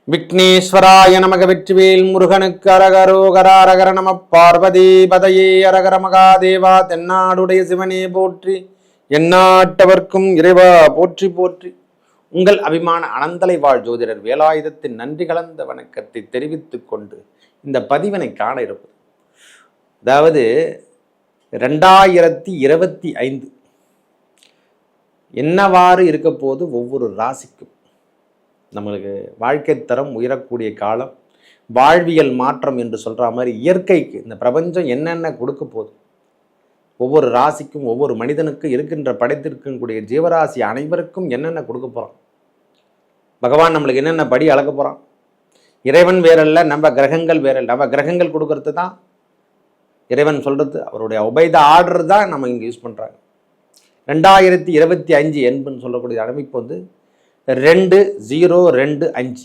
விக்னேஸ்வராய நமக வெற்றிவேல் முருகனுக்கு அரகரோகரா அரகர நம பார்வதி பதையே அரகர மகாதேவா. தென்னாடுடைய சிவனே போற்றி, எந்நாட்டவர்க்கும் இறைவா போற்றி போற்றி. உங்கள் அபிமான அனந்தலை வாழ் ஜோதிடர் வேலாயுதத்தின் நன்றி கலந்த வணக்கத்தை தெரிவித்துக் கொண்டு இந்த பதிவினை காண இருப்பது, அதாவது 2025 என்னவாறு இருக்க போது ஒவ்வொரு ராசிக்கும் நம்மளுக்கு வாழ்க்கை தரம் உயரக்கூடிய காலம், வாழ்வியல் மாற்றம் என்று சொல்கிற மாதிரி இயற்கைக்கு இந்த பிரபஞ்சம் என்னென்ன கொடுக்க போகுது, ஒவ்வொரு ராசிக்கும் ஒவ்வொரு மனிதனுக்கும் இருக்கின்ற படைத்திருக்கக்கூடிய ஜீவராசி அனைவருக்கும் என்னென்ன கொடுக்க போகிறான், பகவான் நம்மளுக்கு என்னென்ன படி அளக்க போகிறான். இறைவன் வேறல்ல, நம்ம கிரகங்கள் வேறல்ல. நம்ம கிரகங்கள் கொடுக்கறது தான் இறைவன் சொல்கிறது, அவருடைய உபைத ஆர்டர் தான் நம்ம இங்கே யூஸ் பண்ணுறாங்க. 2025 என்பன்னு சொல்லக்கூடிய அமைப்பு வந்து 2025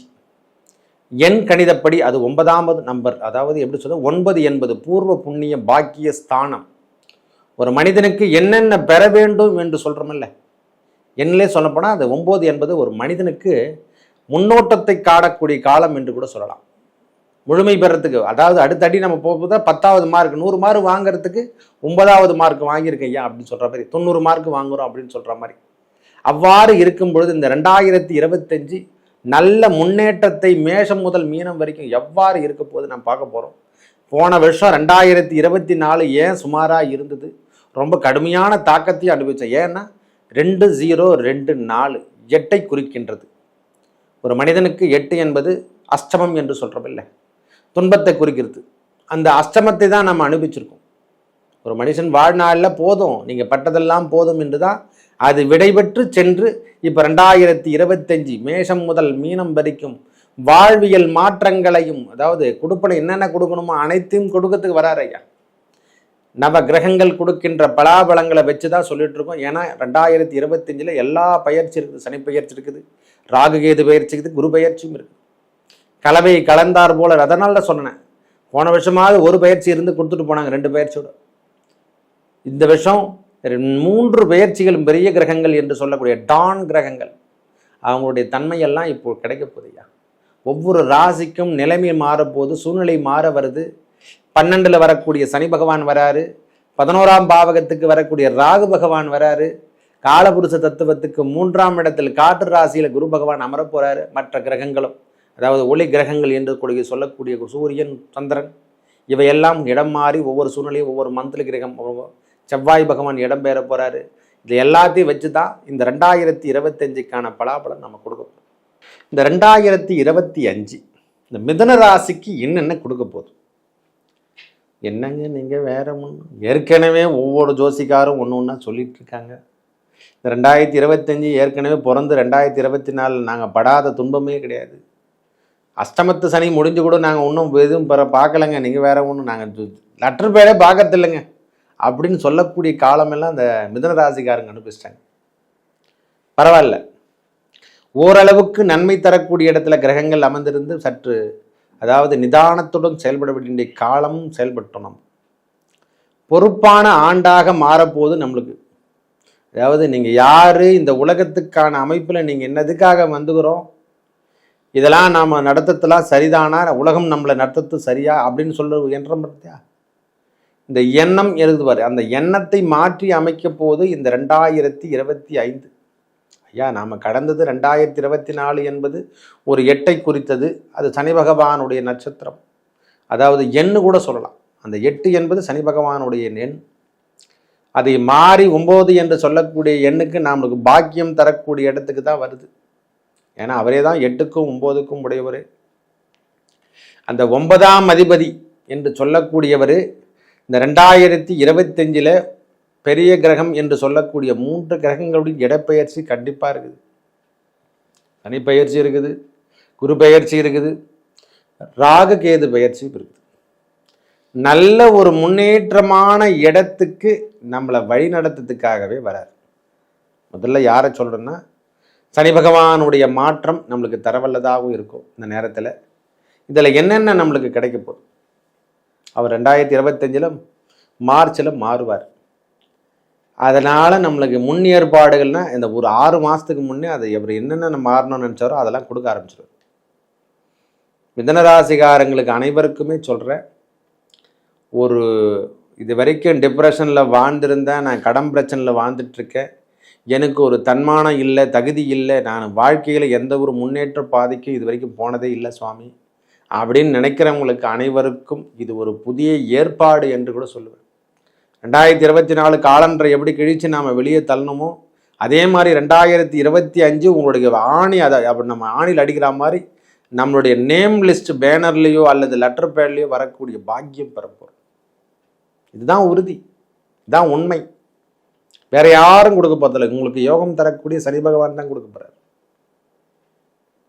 எண் கணிதப்படி அது 9வது நம்பர். அதாவது எப்படி சொல்ல, 9 என்பது பூர்வ புண்ணிய பாக்கிய ஸ்தானம். ஒரு மனிதனுக்கு என்னென்ன பெற வேண்டும் என்று சொல்கிறோமில்ல, எண்ணிலே சொல்லப்போனால் அது 9 என்பது ஒரு மனிதனுக்கு முன்னோட்டத்தை காணக்கூடிய காலம் என்று கூட சொல்லலாம். முழுமை பெறத்துக்கு, அதாவது அடுத்தடி நம்ம போகும்போது 10வது மார்க் 100 மார்க் வாங்குறதுக்கு 9வது மார்க் வாங்கியிருக்கேன் ஐயா அப்படின்னு சொல்கிற மாதிரி, 90 மார்க் வாங்குகிறோம் அப்படின்னு சொல்கிற மாதிரி. அவ்வாறு இருக்கும் பொழுது இந்த 2025 நல்ல முன்னேற்றத்தை மேஷம் முதல் மீனம் வரைக்கும் எவ்வாறு இருக்க போது நாம் பார்க்க போகிறோம். போன வருஷம் 2024 ஏன் சுமாராக இருந்தது, ரொம்ப கடுமையான தாக்கத்தையும் அனுபவித்தேன். ஏன்னா 2024 8ஐ குறிக்கின்றது. ஒரு மனிதனுக்கு 8 என்பது அஷ்டமம் என்று சொல்கிறோமில்லை, துன்பத்தை குறிக்கிறது. அந்த அஷ்டமத்தை தான் நம்ம அனுபவிச்சிருக்கோம். ஒரு மனுஷன் வாழ்நாளில் போதும், நீங்கள் பட்டதெல்லாம் போதும் என்று தான் அது விடைபெற்று சென்று இப்போ 2025 மேஷம் முதல் மீனம் வரைக்கும் வாழ்வியல் மாற்றங்களையும், அதாவது கொடுப்பனை என்னென்ன கொடுக்கணுமோ அனைத்தையும் கொடுக்கறதுக்கு வராரு ஐயா. நவ கிரகங்கள் கொடுக்கின்ற பலாபலங்களை வச்சு தான் சொல்லிட்டு இருக்கோம். ஏன்னா 2025 எல்லா பயிற்சி இருக்குது. சனி பயிற்சி இருக்குது, ராகுகேது பயிற்சி இருக்குது, குரு பயிற்சியும் இருக்குது. கலவை கலந்தார் போல. அதனால தான் சொன்னேன், போன வருஷமாவது ஒரு பயிற்சி இருந்து கொடுத்துட்டு போனாங்க, 2 பயிற்சியோட. இந்த வருஷம் 3 பயிற்சிகளும் பெரிய கிரகங்கள் என்று சொல்லக்கூடிய டான் கிரகங்கள், அவங்களுடைய தன்மையெல்லாம் இப்போ கிடைக்க போகுதுயா. ஒவ்வொரு ராசிக்கும் நிலைமை மாறப்போது, சூழ்நிலை மாற வருது. 12ல் வரக்கூடிய சனி பகவான் வராரு, 11ஆம் பாவகத்துக்கு வரக்கூடிய ராகு பகவான் வராரு, காலபுருஷ தத்துவத்துக்கு 3ஆம் இடத்தில் காற்று ராசியில் குரு பகவான் அமர போறாரு. மற்ற கிரகங்களும், அதாவது ஒளி கிரகங்கள் என்று கூடிய சொல்லக்கூடிய சூரியன், சந்திரன், இவையெல்லாம் இடம் மாறி ஒவ்வொரு சூழ்நிலையும் ஒவ்வொரு மந்திர கிரகம், செவ்வாய் பகவான் இடம் பெற போறாரு. இது எல்லாத்தையும் வச்சு தான் இந்த 2025க்கான பலாபலம் நம்ம கொடுக்க. இந்த 2025 இந்த மிதுன ராசிக்கு என்னென்ன கொடுக்க போகுது, என்னங்க நீங்கள் வேற ஒன்று, ஏற்கனவே ஒவ்வொரு ஜோசிக்காரும் ஒன்று ஒன்றா சொல்லிட்டு இருக்காங்க. இந்த 2025 ஏற்கனவே பிறந்து 2024 நாங்கள் படாத துன்பமே கிடையாது. அஷ்டமத்து சனி முடிஞ்சு கூட நாங்கள் ஒன்றும் எதுவும் பார்க்கலைங்க, நீங்கள் வேற ஒன்றும் நாங்கள் லெட்டர் பேரே பார்க்கறதில்லைங்க அப்படின்னு சொல்லக்கூடிய காலமெல்லாம் இந்த மிதுன ராசிக்காரங்க அனுப்பிச்சிட்டாங்க. பரவாயில்ல, ஓரளவுக்கு நன்மை தரக்கூடிய இடத்துல கிரகங்கள் அமர்ந்திருந்து சற்று, அதாவது நிதானத்துடன் செயல்பட வேண்டிய காலமும் செயல்பட்டோம். நம்ம பொறுப்பான ஆண்டாக மாறப்போது நம்மளுக்கு. அதாவது நீங்கள் யார், இந்த உலகத்துக்கான அமைப்பில் நீங்கள் என்னதுக்காக வந்துக்கிறோம், இதெல்லாம் நாம் நடத்தத்தெல்லாம் சரிதானா, உலகம் நம்மளை நடத்தத்து சரியா அப்படின்னு சொல்ல எண்ணம் பார்த்தியா. இந்த எண்ணம் எழுதுவார், அந்த எண்ணத்தை மாற்றி அமைக்க போது இந்த 2025 ஐயா. நாம் கடந்தது 2024 என்பது ஒரு 8ஐ குறித்தது. அது சனி பகவானுடைய நட்சத்திரம், அதாவது எண்ணு கூட சொல்லலாம். அந்த 8 என்பது சனி பகவானுடைய எண். அதை மாறி 9 என்று சொல்லக்கூடிய எண்ணுக்கு நம்மளுக்கு பாக்கியம் தரக்கூடிய இடத்துக்கு தான் வருது. ஏன்னா அவரே தான் 8க்கும் 9க்கும் உடையவர். அந்த 9ஆம் அதிபதி என்று சொல்லக்கூடியவர் இந்த 2025 பெரிய கிரகம் என்று சொல்லக்கூடிய 3 கிரகங்களுடைய இடப்பெயர்ச்சி கண்டிப்பாக இருக்குது. சனி பயிற்சி இருக்குது, குரு பயிற்சி இருக்குது, ராகு கேது பயிற்சி இருக்குது. நல்ல ஒரு முன்னேற்றமான இடத்துக்கு நம்மளை வழி நடத்துறதுக்காகவே வராது. முதல்ல யாரை சொல்கிறேன்னா, சனி பகவானுடைய மாற்றம் நம்மளுக்கு தரவல்லதாகவும் இருக்கும். இந்த நேரத்தில் இதில் என்னென்ன நம்மளுக்கு கிடைக்க போகுது, அவர் 2025 மார்ச்சில் மாறுவார். அதனால் நம்மளுக்கு முன் ஏற்பாடுகள்னால் இந்த ஒரு 6 மாதத்துக்கு முன்னே அதை அவர் என்னென்ன மாறணும்னு நினச்சாரோ அதெல்லாம் கொடுக்க ஆரம்பிச்சிடுவார். மிதனராசிகாரங்களுக்கு அனைவருக்குமே சொல்கிறேன், ஒரு இது வரைக்கும் டிப்ரெஷனில் வாழ்ந்திருந்தேன், நான் கடன் பிரச்சனையில் வாழ்ந்துட்டுருக்கேன், எனக்கு ஒரு தன்மானம் இல்லை, தகுதி இல்லை, நான் வாழ்க்கையில் எந்த ஒரு முன்னேற்ற பாதைக்கும் இது வரைக்கும் போனதே இல்லை சுவாமி அப்படின்னு நினைக்கிறவங்களுக்கு அனைவருக்கும் இது ஒரு புதிய ஏற்பாடு என்று கூட சொல்லுவேன். 2024 காலண்டரை எப்படி கிழித்து நாம் வெளியே தள்ளணுமோ அதே மாதிரி 2025 உங்களுடைய ஆணி, அதை அப்படி நம்ம ஆணியில் அடிக்கிற மாதிரி நம்மளுடைய நேம் லிஸ்ட் பேனர்லேயோ அல்லது லெட்டர் பேட்லேயோ வரக்கூடிய பாக்கியம் பெறப்போம். இதுதான் உறுதி, இதுதான் உண்மை. வேற யாரும் கொடுக்க போறதில்லை. உங்களுக்கு யோகம் தரக்கூடிய சனி பகவான் தான் கொடுக்க போறாரு.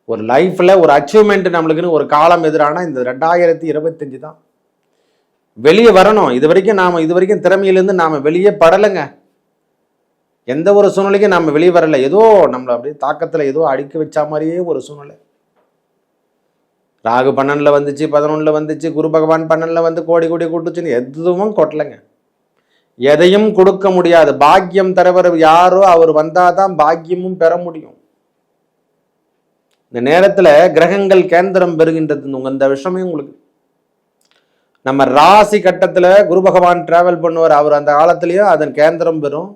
ஒரு லைஃப்ல ஒரு அச்சீவ்மெண்ட் நம்மளுக்குன்னு ஒரு காலம் எதிரான இந்த 2025 தான். வெளியே வரணும். இது வரைக்கும் திறமையிலேருந்து நாம வெளியே படலைங்க. எந்த ஒரு சூழ்நிலைக்கும் நாம வெளியே வரல. ஏதோ நம்மளை அப்படியே தாக்கத்துல ஏதோ அடிக்க வச்ச மாதிரியே ஒரு சூழ்நிலை. ராகு 12ல் வந்துச்சு, 11ல் வந்துச்சு, குரு பகவான் 12ல் வந்து கோடி கோடி கூட்டுச்சுன்னு எதுவும் கொட்டலைங்க. எதையும் கொடுக்க முடியாது. பாக்கியம் தரவர் யாரோ அவர் வந்தாதான் பாக்கியமும் பெற முடியும். இந்த நேரத்துல கிரகங்கள் கேந்திரம் பெறுகின்றது. இந்த விஷயமே உங்களுக்கு நம்ம ராசி கட்டத்துல குரு பகவான் டிராவல் பண்ணுவார். அவர் அந்த காலத்திலேயே அதன் கேந்திரம் பெறும்.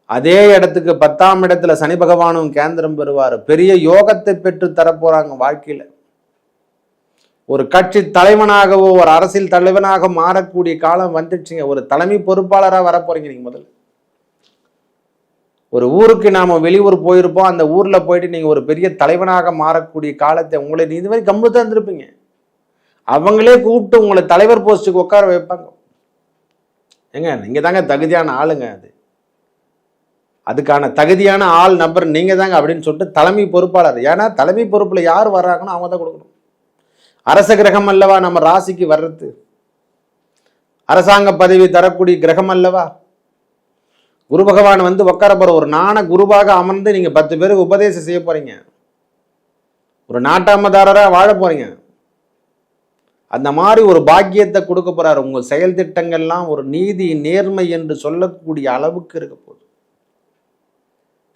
அதே இடத்துக்கு 10ஆம் இடத்துல சனி பகவானும் கேந்திரம் பெறுவார். பெரிய யோகத்தை பெற்று தரப்போறாங்க வாழ்க்கையில. ஒரு கட்சி தலைவனாகவோ ஒரு அரசியல் தலைவனாக மாறக்கூடிய காலம் வந்துடுச்சுங்க. ஒரு தலைமை பொறுப்பாளராக வரப்போறீங்க நீங்க. முதல்ல ஒரு ஊருக்கு நாம வெளியூர் போயிருப்போம், அந்த ஊர்ல போயிட்டு நீங்க ஒரு பெரிய தலைவனாக மாறக்கூடிய காலத்தை உங்களை இதுவரை கம்பு தான் இருந்திருப்பீங்க. அவங்களே கூப்பிட்டு உங்களை தலைவர் போஸ்ட்டுக்கு உட்கார வைப்பாங்க. ஏங்க நீங்க தாங்க தகுதியான ஆளுங்க, அதுக்கான தகுதியான ஆள் நபர் நீங்க தாங்க அப்படின்னு சொல்லிட்டு தலைமை பொறுப்பாளர். ஏன்னா தலைமை பொறுப்புல யார் வர்றாங்கன்னு அவங்க தான் கொடுக்கணும். அரச கிரகம் அல்லவா நம்ம ராசிக்கு வர்றது. அரசாங்க பதவி தரக்கூடிய கிரகம் அல்லவா. குரு பகவான் வந்து உட்கார போற ஒரு நாண குருவாக அமர்ந்து நீங்க 10 பேருக்கு உபதேசம் செய்ய போறீங்க. ஒரு நாட்டாமதாரராக வாழ போறீங்க. அந்த மாதிரி ஒரு பாக்கியத்தை கொடுக்க போறாரு. உங்க செயல் திட்டங்கள்லாம் ஒரு நீதி நேர்மை என்று சொல்லக்கூடிய அளவுக்கு இருக்க போகுது.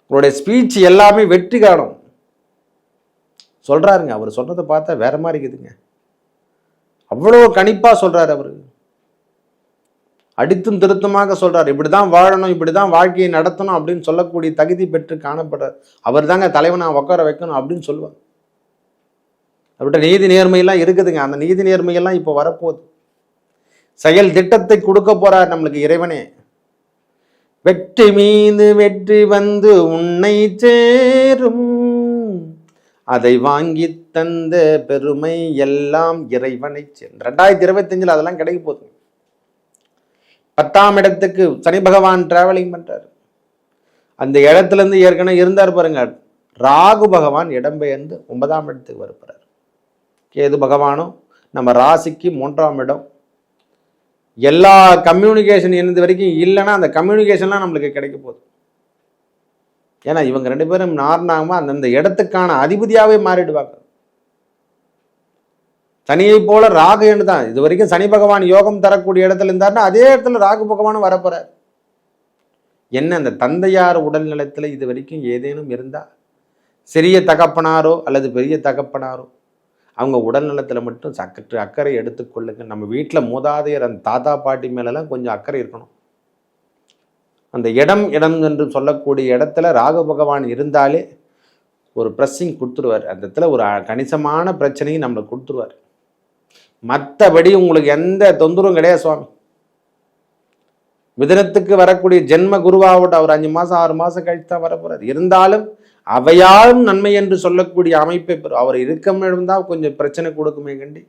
உங்களுடைய ஸ்பீச் எல்லாமே வெற்றி காணும் சொல்றாருங்க. அவர் சொல்றதை பார்த்தா வேற மாதிரி இருக்குதுங்க. அவ்வளவு கணிப்பா சொல்றாரு. அவரு அடித்தும் திருத்தமாக சொல்றாரு. இப்படிதான் வாழணும், இப்படிதான் வாழ்க்கையை நடத்தணும் அப்படின்னு சொல்லக்கூடிய தகுதி பெற்று காணப்படுறார். அவர் தாங்க தலைவனா உட்கார வைக்கணும் அப்படின்னு சொல்லுவாங்க. அவர்கிட்ட நீதி நேர்மையெல்லாம் இருக்குதுங்க. அந்த நீதி நேர்மையெல்லாம் இப்போ வரப்போகுது. செயல் திட்டத்தை கொடுக்க போறார் நம்மளுக்கு இறைவனே. வெற்றி மீது வெற்றி வந்து உன்னை சேரும், அதை வாங்கி தந்த பெருமை எல்லாம் இறைவனை சேரும். 2025 அதெல்லாம் கிடைக்க போகுது. 10ஆம் இடத்துக்கு சனி பகவான் டிராவலிங் பண்றாரு. அந்த இடத்துல இருந்து ஏற்கனவே இருந்தார் பாருங்க. ராகு பகவான் இடம்பெயர்ந்து 9ஆம் இடத்துக்கு வரப்போறார். கேது பகவானும் நம்ம ராசிக்கு 3ஆம் இடம். எல்லா கம்யூனிகேஷன் இருந்த வரைக்கும் இல்லைன்னா அந்த கம்யூனிகேஷன்லாம் நம்மளுக்கு கிடைக்க போகுது. ஏன்னா இவங்க 2 பேரும் நார்னாகமா அந்தந்த இடத்துக்கான அதிபதியாகவே மாறிடுவாங்க. சனியை போல ராகு என்று தான் இது வரைக்கும் சனி பகவான் யோகம் தரக்கூடிய இடத்துல இருந்தாருன்னா அதே இடத்துல ராகு பகவானும் வரப்போறார். என்ன அந்த தந்தையார் உடல் நலத்துல இது வரைக்கும் ஏதேனும் இருந்தா, சிறிய தகப்பனாரோ அல்லது பெரிய தகப்பனாரோ அவங்க உடல் நலத்துல மட்டும் சற்று அக்கறை எடுத்துக்கொள்ளுங்க. நம்ம வீட்டில் மூதாதையர் அந்த தாத்தா பாட்டி மேலெல்லாம் கொஞ்சம் அக்கறை இருக்கணும். அந்த இடம் என்று சொல்லக்கூடிய இடத்துல ராகு பகவான் இருந்தாலே ஒரு ப்ரெஸ்ஸிங் கொடுத்துருவார். அந்த இடத்துல ஒரு கணிசமான பிரச்சனையும் நம்மளுக்கு கொடுத்துருவார். மற்றபடி உங்களுக்கு எந்த தொந்தரவும் கிடையாது சுவாமி. மிதுனத்துக்கு வரக்கூடிய ஜென்ம குருவாவோட அவர் 5 மாதம் 6 மாதம் கழித்து தான் வரப்போறார். இருந்தாலும் அவையாலும் நன்மை என்று சொல்லக்கூடிய அமைப்பை பெறும். அவர் இருந்தால் கொஞ்சம் பிரச்சனை கொடுக்குமே கண்டி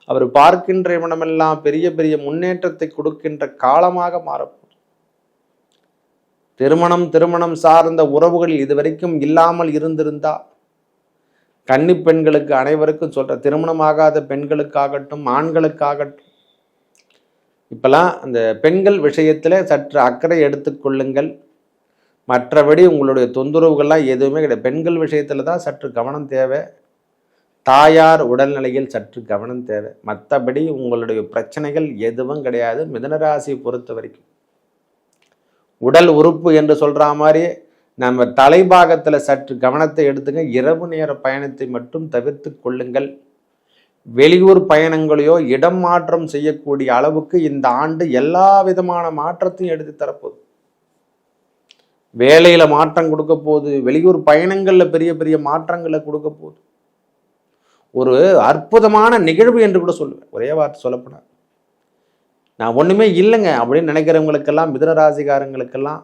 அவர் பார்க்கின்ற இவனமெல்லாம் பெரிய பெரிய முன்னேற்றத்தை கொடுக்கின்ற காலமாக மாறப்போம். திருமணம் சார்ந்த உறவுகள் இதுவரைக்கும் இல்லாமல் இருந்திருந்தா, கன்னி பெண்களுக்கு அனைவருக்கும் சொல்ற, திருமணமாகாத பெண்களுக்காகட்டும் ஆண்களுக்காகட்டும், இப்பெல்லாம் அந்த பெண்கள் விஷயத்துல சற்று அக்கறை எடுத்துக்கொள்ளுங்கள். மற்றபடி உங்களுடைய தொந்தரவுகள்லாம் எதுவுமே கிடையாது. பெண்கள் விஷயத்துல தான் சற்று கவனம் தேவை. தாயார் உடல்நிலையில் சற்று கவனம் தேவை. மற்றபடி உங்களுடைய பிரச்சனைகள் எதுவும் கிடையாது. மிதுனராசியை பொறுத்த வரைக்கும் உடல் உறுப்பு என்று சொல்ற மாதிரி நம்ம தலைபாகத்துல சற்று கவனத்தை எடுத்துங்க. இரவு நேர பயணத்தை மட்டும் தவிர்த்து கொள்ளுங்கள். வெளியூர் பயணங்களையோ இடம் மாற்றம் செய்யக்கூடிய அளவுக்கு இந்த ஆண்டு எல்லா விதமான மாற்றத்தையும் எடுத்து தரப்போகுது. வேலையில மாற்றம் கொடுக்க போகுது, வெளியூர் பயணங்கள்ல பெரிய பெரிய மாற்றங்களை கொடுக்க போகுது. ஒரு அற்புதமான நிகழ்வு என்று கூட சொல்லுவேன். ஒரே வார்த்தை சொல்லப்போனால், நான் ஒண்ணுமே இல்லைங்க அப்படின்னு நினைக்கிறவங்களுக்கெல்லாம், மிதுன ராசிக்காரங்களுக்கெல்லாம்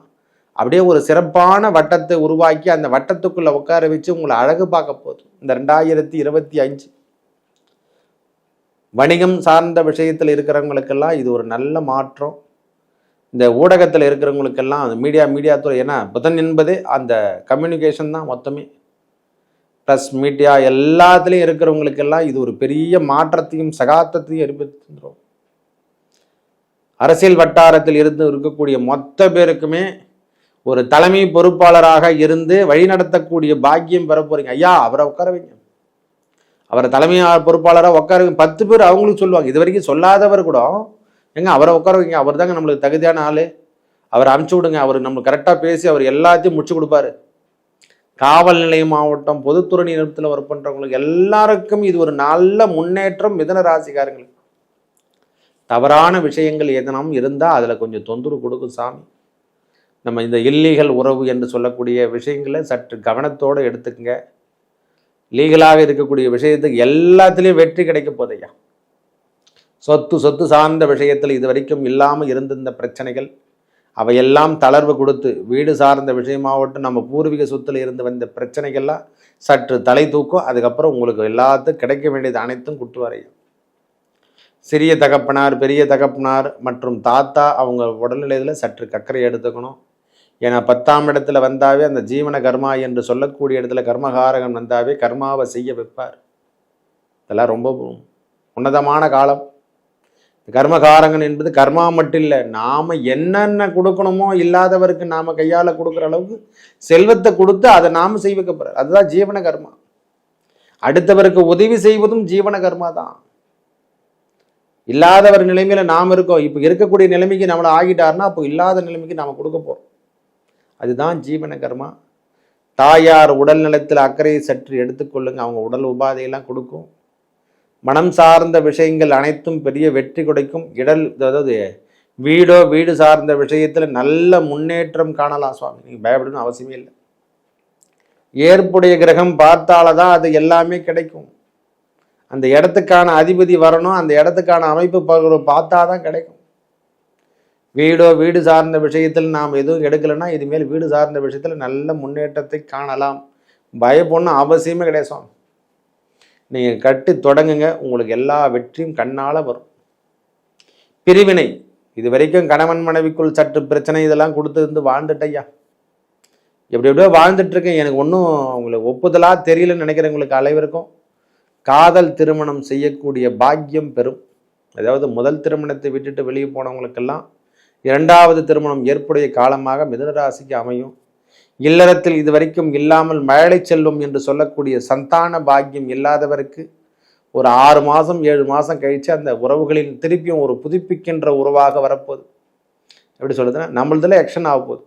அப்படியே ஒரு சிறப்பான வட்டத்தை உருவாக்கி அந்த வட்டத்துக்குள்ள உட்கார வச்சு உங்களை அழகு பார்க்க போகுது இந்த 2025. வணிகம் சார்ந்த விஷயத்தில் இருக்கிறவங்களுக்கெல்லாம் இது ஒரு நல்ல மாற்றம். இந்த ஊடகத்தில் இருக்கிறவங்களுக்கெல்லாம் அந்த மீடியா துறை, ஏன்னா புதன் என்பதே அந்த கம்யூனிகேஷன் தான் மொத்தமே. ப்ளஸ் மீடியா எல்லாத்துலேயும் இருக்கிறவங்களுக்கெல்லாம் இது ஒரு பெரிய மாற்றத்தையும் சகாப்தத்தையும் ஏற்படுத்துகிறோம். அரசியல் வட்டாரத்தில் இருந்து இருக்கக்கூடிய மொத்த பேருக்குமே ஒரு தலைமை பொறுப்பாளராக இருந்து வழிநடத்தக்கூடிய பாக்கியம் பெற போறீங்க. ஐயா அவரை உட்கார வைங்க, அவரை தலைமை பொறுப்பாளராக உட்கார வைங்க. 10 பேர் அவங்களுக்கு சொல்லுவாங்க. இது வரைக்கும் சொல்லாதவர் கூட, எங்க அவரை உட்கார வைங்க, அவர் தாங்க நம்மளுக்கு தகுதியான ஆளு, அவரை அனுப்பிச்சு விடுங்க, அவர் நம்மளுக்கு கரெக்டாக பேசி அவர் எல்லாத்தையும் முடிச்சு கொடுப்பாரு. காவல் நிலையம் மாவட்டம் பொதுத்துறை நிறுவனத்தில் ஒர்க் பண்ணுறவங்களுக்கு எல்லாருக்கும் இது ஒரு நல்ல முன்னேற்றம். மிதுன ராசிக்காரங்களுக்கு தவறான விஷயங்கள் எதனும் இருந்தால் அதில் கொஞ்சம் தொந்தரவு கொடுக்கும் சாமி. நம்ம இந்த இல்லீகல் உறவு என்று சொல்லக்கூடிய விஷயங்களை சற்று கவனத்தோடு எடுத்துக்கங்க. லீகலாக இருக்கக்கூடிய விஷயத்துக்கு எல்லாத்துலேயும் வெற்றி கிடைக்க போதையா. சொத்து சார்ந்த விஷயத்தில் இது வரைக்கும் இல்லாமல் இருந்திருந்த பிரச்சனைகள் அவையெல்லாம் தளர்வு கொடுத்து, வீடு சார்ந்த விஷயமாகட்டும், நம்ம பூர்வீக சொத்தில் இருந்து வந்த பிரச்சனைகள்லாம் சற்று தலை தூக்கும். அதுக்கப்புறம் உங்களுக்கு எல்லாத்துக்கும் கிடைக்க வேண்டியது அனைத்தும் குட்டு வரையும். சிறிய தகப்பனார், பெரிய தகப்பனார் மற்றும் தாத்தா அவங்க உடல்நிலையில் சற்று கக்கரை எடுத்துக்கணும். ஏன்னா 10ஆம் இடத்துல வந்தாவே அந்த ஜீவன கர்மா என்று சொல்லக்கூடிய இடத்துல கர்மகாரகன் வந்தாவே கர்மாவை செய்ய வைப்பார். இதெல்லாம் ரொம்ப உன்னதமான காலம். கர்மகாரகன் என்பது கர்மா மட்டும் இல்லை, நாம் என்னென்ன கொடுக்கணுமோ இல்லாதவருக்கு நாம் கையால் கொடுக்குற அளவுக்கு செல்வத்தை கொடுத்து அதை நாம் செய்ய வைக்க போகிறார். அதுதான் ஜீவன கர்மா. அடுத்தவருக்கு உதவி செய்வதும் ஜீவன கர்மா தான். இல்லாதவர் நிலைமையில நாம் இருக்கோம். இப்போ இருக்கக்கூடிய நிலைமைக்கு நம்மளை ஆகிட்டார்னா அப்போ இல்லாத நிலைமைக்கு நாம் கொடுக்க போகிறோம். அதுதான் ஜீவன கர்மா. தாயார் உடல் நலத்தில் அக்கறையை சற்று எடுத்துக்கொள்ளுங்க. அவங்க உடல் உபாதையெல்லாம் கொடுக்கும். மனம் சார்ந்த விஷயங்கள் அனைத்தும் பெரிய வெற்றி கிடைக்கும். அதாவது வீடு சார்ந்த விஷயத்தில் நல்ல முன்னேற்றம் காணலாம் சுவாமி. நீங்கள் பயப்படணும் அவசியமே இல்லை. ஏற்புடைய கிரகம் பார்த்தால்தான் அது எல்லாமே கிடைக்கும். அந்த இடத்துக்கான அதிபதி வரணும், அந்த இடத்துக்கான அமைப்பு பார்த்தா தான் கிடைக்கும். வீடு சார்ந்த விஷயத்தில் நாம் எதுவும் எடுக்கலைன்னா இதுமேல் வீடு சார்ந்த விஷயத்தில் நல்ல முன்னேற்றத்தை காணலாம். பயப்படணும் அவசியமே கிடையாது சுவாமி. நீங்கள் கட்டி தொடங்குங்க, உங்களுக்கு எல்லா வெற்றியும் கண்ணால் வரும். பிரிவினை, இது வரைக்கும் கணவன் மனைவிக்குள் சற்று பிரச்சனை இதெல்லாம் கொடுத்து வாழ்ந்துட்டையா, எப்படியோ வாழ்ந்துட்டுருக்கேன், எனக்கு ஒன்றும் உங்களுக்கு ஒப்புதலாக தெரியலன்னு நினைக்கிறவங்களுக்கு அனைவருக்கும் காதல் திருமணம் செய்யக்கூடிய பாக்கியம் பெறும். அதாவது முதல் திருமணத்தை விட்டுட்டு வெளியே போனவங்களுக்கெல்லாம் 2வது திருமணம் ஏற்புடைய காலமாக மிதுன ராசிக்கு அமையும். இல்லறத்தில் இது வரைக்கும் இல்லாமல் மழை செல்வம் என்று சொல்லக்கூடிய சந்தான பாக்கியம் இல்லாதவருக்கு ஒரு 6 மாதம் 7 மாதம் கழித்து அந்த உறவுகளின் திருப்பியும் ஒரு புதுப்பிக்கின்ற உறவாக வரப்போகுது. எப்படி சொல்லுதுன்னா, நம்மளதுல ஆக்ஷன் ஆக போகுது.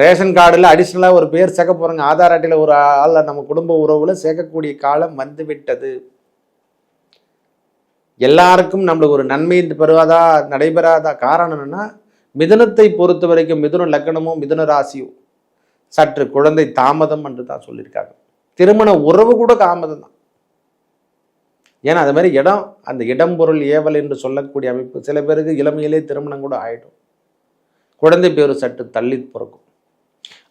ரேஷன் கார்டில் அடிஷ்னலாக ஒரு பேர் சேர்க்க போகிறாங்க, ஆதார் அட்டையில் ஒரு ஆள் நம்ம குடும்ப உறவுல சேர்க்கக்கூடிய காலம் வந்து விட்டது. எல்லாருக்கும் நம்மளுக்கு ஒரு நன்மை பெறுவதா நடைபெறாதா காரணம் என்னன்னா, மிதுனத்தை பொறுத்த வரைக்கும் மிதுன லக்னமும் மிதுன ராசியும் சற்று குழந்தை தாமதம் என்று தான் சொல்லியிருக்காங்க. திருமண உறவு கூட தாமதம் தான். ஏன்னா அது மாதிரி அந்த இடம் பொருள் ஏவல் என்று சொல்லக்கூடிய அமைப்பு சில பேருக்கு இளமையிலே திருமணம் கூட ஆயிடும். குழந்தை பேரு சற்று தள்ளி பிறக்கும்.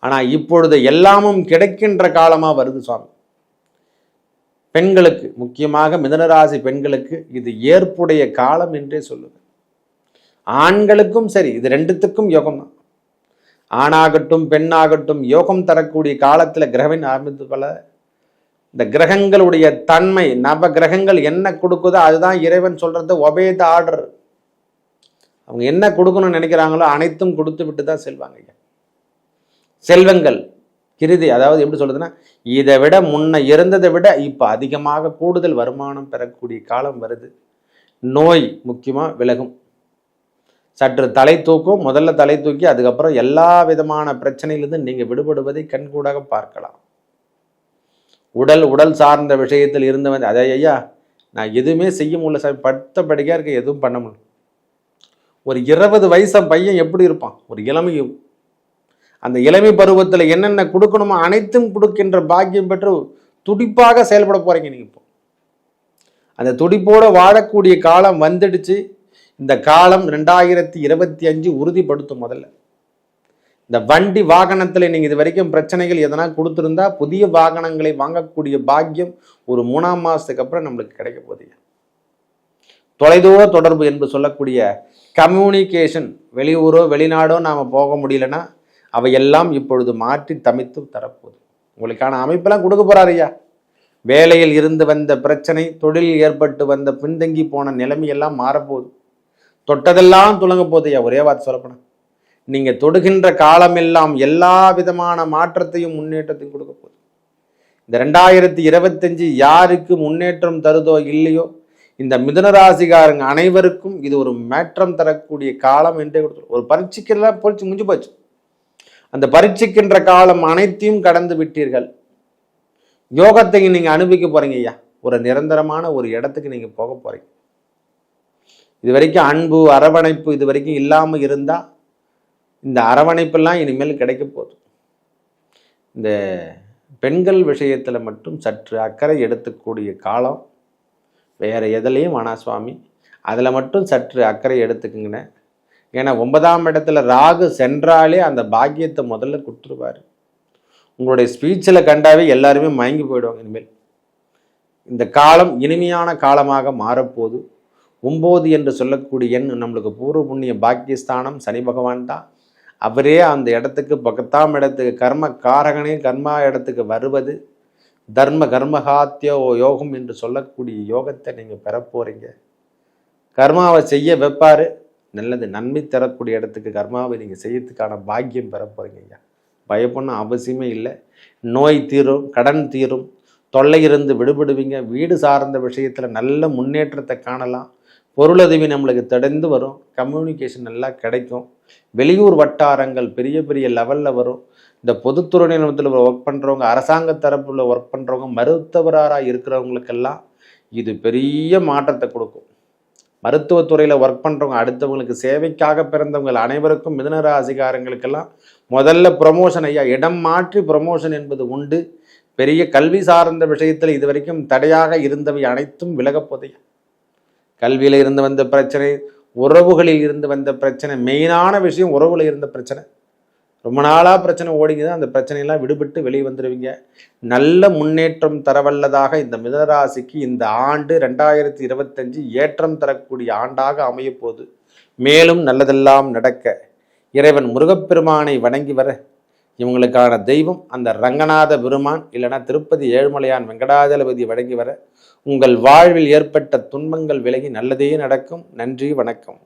ஆனால் இப்பொழுது எல்லாமும் கிடைக்கின்ற காலமாக வருது சுவாமி. பெண்களுக்கு, முக்கியமாக மிதுனராசி பெண்களுக்கு இது ஏற்புடைய காலம் என்றே சொல்லுது. ஆண்களுக்கும் சரி, இது 2த்துக்கும் யோகம் தான். ஆணாகட்டும் பெண்ணாகட்டும் யோகம் தரக்கூடிய காலத்தில் கிரகவின் ஆரம்பித்து பல இந்த கிரகங்களுடைய தன்மை, நவ கிரகங்கள் என்ன கொடுக்குதோ அதுதான் இறைவன் சொல்றது ஒபே த ஆர்டர். அவங்க என்ன கொடுக்கணும்னு நினைக்கிறாங்களோ அனைத்தும் கொடுத்து விட்டு தான் செல்வாங்க. செல்வங்கள் கிருதி, அதாவது எப்படி சொல்றதுன்னா, இதை விட முன்ன இருந்ததை விட இப்போ அதிகமாக கூடுதல் வருமானம் பெறக்கூடிய காலம் வருது. நோய் முக்கியமாக விலகும். சற்று தலை தூக்கும். முதல்ல தலை தூக்கி அதுக்கப்புறம் எல்லா விதமான பிரச்சனையிலிருந்து நீங்கள் விடுபடுவதை கண்கூடாக பார்க்கலாம். உடல் சார்ந்த விஷயத்தில் இருந்து வந்து, அதை ஐயா நான் எதுவுமே செய்ய முடியல சாமி, படுத்த படிக்கையாக இருக்க, எதுவும் பண்ண முடியல. ஒரு 20 வயசு பையன் எப்படி இருப்பான்? ஒரு இளமையும், அந்த இளமை பருவத்தில் என்னென்ன கொடுக்கணுமோ அனைத்தும் கொடுக்கின்ற பாக்கியம் பெற்று துடிப்பாக செயல்பட போகிறீங்க நீங்கள். இப்போ அந்த துடிப்போடு வாழக்கூடிய காலம் வந்துடுச்சு. இந்த காலம் 2025 உறுதிப்படுத்தும். முதல்ல இந்த வண்டி வாகனத்தில் நீங்கள் இது வரைக்கும் பிரச்சனைகள் எதனா கொடுத்துருந்தா புதிய வாகனங்களை வாங்கக்கூடிய பாக்கியம் ஒரு 3ஆம் மாதத்துக்கு அப்புறம் நம்மளுக்கு கிடைக்க போகுது. தொலைதூர தொடர்பு என்று சொல்லக்கூடிய கம்யூனிகேஷன், வெளியூரோ வெளிநாடோ நாம் போக முடியலன்னா அவையெல்லாம் இப்பொழுது மாற்றி தமித்து தரப்போகுது. உங்களுக்கான அமைப்பெல்லாம் கொடுக்க போகிறார் ஐயா. வேலையில் இருந்து வந்த பிரச்சனை, தொழிலில் ஏற்பட்டு வந்த பின்தங்கி போன நிலைமையெல்லாம் மாறப்போகுது. தொட்டதெல்லாம் துலங்க போகுது ஐயா. ஒரே வார்த்தை சொல்லப்போனால் நீங்கள் தொடுகின்ற காலமெல்லாம் எல்லா விதமான மாற்றத்தையும் முன்னேற்றத்தையும் கொடுக்க போகுது. இந்த 2025 யாருக்கு முன்னேற்றம் தருதோ இல்லையோ, இந்த மிதுனராசிகாரங்க அனைவருக்கும் இது ஒரு மாற்றம் தரக்கூடிய காலம் என்றே கொடுத்து. ஒரு பரீட்சைக்கெல்லாம் போச்சு, முடிஞ்சு போச்சு. அந்த பரீட்சைக்கின்ற காலம் அனைத்தையும் கடந்து விட்டீர்கள். யோகத்தை நீங்கள் அனுபவிக்க போறீங்க ஐயா. ஒரு நிரந்தரமான ஒரு இடத்துக்கு நீங்கள் போக போறீங்க. இது வரைக்கும் அன்பு அரவணைப்பு இது வரைக்கும் இல்லாமல் இருந்தால் இந்த அரவணைப்பெல்லாம் இனிமேல் கிடைக்க போகுது. இந்த பெண்கள் விஷயத்தில் மட்டும் சற்று அக்கறை எடுத்துக்கூடிய காலம். வேறு எதுலேயும் வேணா சுவாமி, அதில் மட்டும் சற்று அக்கறை எடுத்துக்குங்கண்ணே. ஏன்னா 9ஆம் இடத்துல ராகு சென்றாலே அந்த பாக்கியத்தை முதல்ல கொடுத்துருவார். உங்களுடைய ஸ்பீச்சில் கண்டாவே எல்லாருமே மயங்கி போயிடுவாங்க. இனிமேல் இந்த காலம் இனிமையான காலமாக மாறப்போகுது. 9 என்று சொல்லக்கூடிய எண் நம்மளுக்கு பூர்வ புண்ணிய பாக்கியஸ்தானம். சனி பகவான் தான். அவரே அந்த இடத்துக்கு 10ஆம் இடத்துக்கு கர்ம காரகனே கர்மா இடத்துக்கு வருவது தர்ம கர்மகாத்தியோ யோகம் என்று சொல்லக்கூடிய யோகத்தை நீங்கள் பெற போகிறீங்க. கர்மாவை செய்ய வைப்பார். நல்லது நன்மை தரக்கூடிய இடத்துக்கு கர்மாவை நீங்கள் செய்யறதுக்கான பாக்கியம் பெற போகிறீங்க ஐயா. பயப்படணும் அவசியமே இல்லை. நோய் தீரும், கடன் தீரும், தொல்லை இருந்து விடுபடுவீங்க. வீடு சார்ந்த விஷயத்தில் நல்ல முன்னேற்றத்தை காணலாம். பொருளுதவி நம்மளுக்கு தொடர்ந்து வரும். கம்யூனிகேஷன் நல்லா கிடைக்கும். வெளியூர் வட்டாரங்கள் பெரிய பெரிய லெவலில் வரும். இந்த பொதுத்துறை நிறுவனத்தில் ஒர்க் பண்ணுறவங்க, அரசாங்க தரப்பில் ஒர்க் பண்ணுறவங்க, மருத்துவராக இருக்கிறவங்களுக்கெல்லாம் இது பெரிய மாற்றத்தை கொடுக்கும். மருத்துவத்துறையில் ஒர்க் பண்ணுறவங்க, அடுத்தவங்களுக்கு சேவைக்காக பிறந்தவங்க அனைவருக்கும் மிதுனராசிகாரங்களுக்கெல்லாம் முதல்ல ப்ரொமோஷன் ஐயா. இடம் மாற்றி ப்ரொமோஷன் என்பது உண்டு. பெரிய கல்வி சார்ந்த விஷயத்தில் இது வரைக்கும் தடையாக இருந்தவை அனைத்தும் விலகப்போதையா. கல்வியில் இருந்து வந்த பிரச்சனை, உறவுகளில் இருந்து வந்த பிரச்சனை, மெயினான விஷயம் உறவுல இருந்த பிரச்சனை, ரொம்ப நாளாக பிரச்சனை ஓடிங்குது. அந்த பிரச்சனையெல்லாம் விடுபட்டு வெளியே வந்துடுவீங்க. நல்ல முன்னேற்றம் தரவல்லதாக இந்த மிதுனராசிக்கு இந்த ஆண்டு 2025 ஏற்றம் தரக்கூடிய ஆண்டாக அமையப்போகுது. மேலும் நல்லதெல்லாம் நடக்க இறைவன் முருகப்பெருமானை வணங்கி வர, இவங்களுக்கான தெய்வம் அந்த ரங்கநாத பெருமான் இல்லைனா திருப்பதி ஏழுமலையான் வெங்கடாஜலபதி வணங்கி வர, உங்கள் வாழ்வில் ஏற்பட்ட துன்பங்கள் விலகி நல்லதே நடக்கும். நன்றி, வணக்கம்.